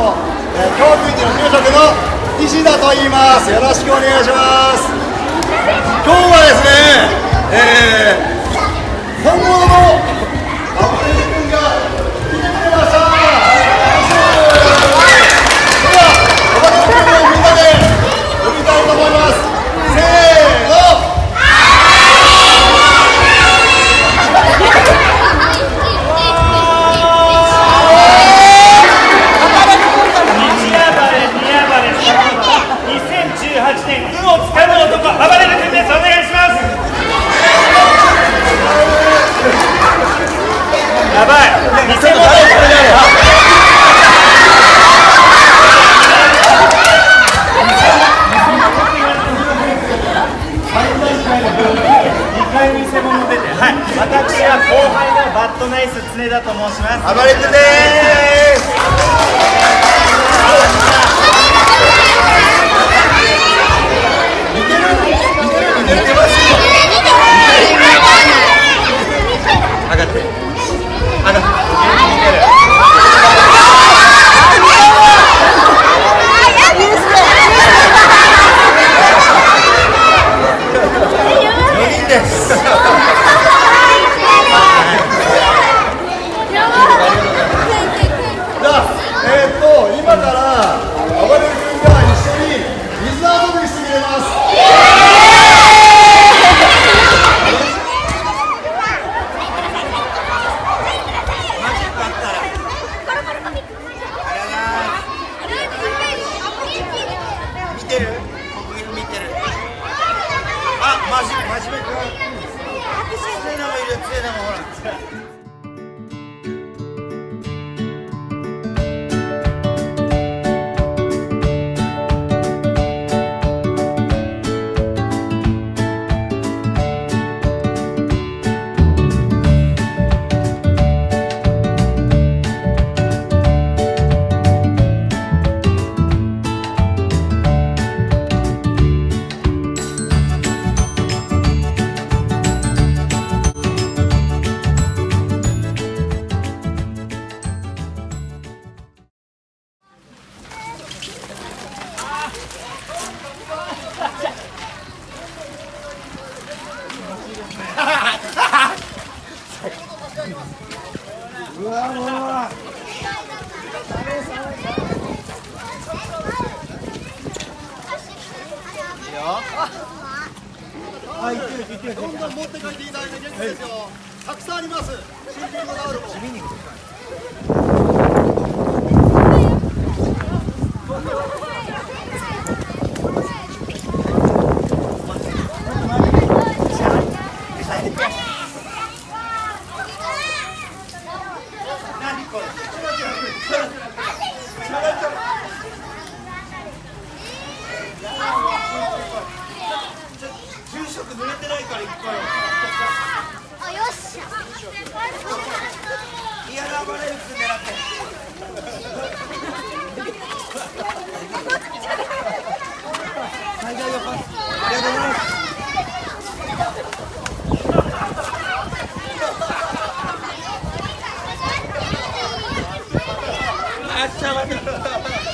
教訓寺の住職の西田と言います。よろしくお願いします。今日はですね、本物のあばれる君が来てくれました。では、あばれる君をみんなで呼びたいと思います。せーの。2018年運をつかむ男、あばれる君です。お願いします。やばい、偽物これだよ。2回偽物出て、はい、私は後輩のバッドナイス常田と申します。あばれる君でーす。今からあばれる君が一緒に水遊びしてくれます。見てる？見てる。あ、真面目君。つねなもいる、つねなもほら。うわもうはい、どんどん持って帰っていただいて結構ですよ。たくさんあります。新品のタオルも。住職濡れてないからいっぱい。あ、よっしゃ。リアルあばれる君狙って。最大よパス。ありがとうございます。あっしゃ待って。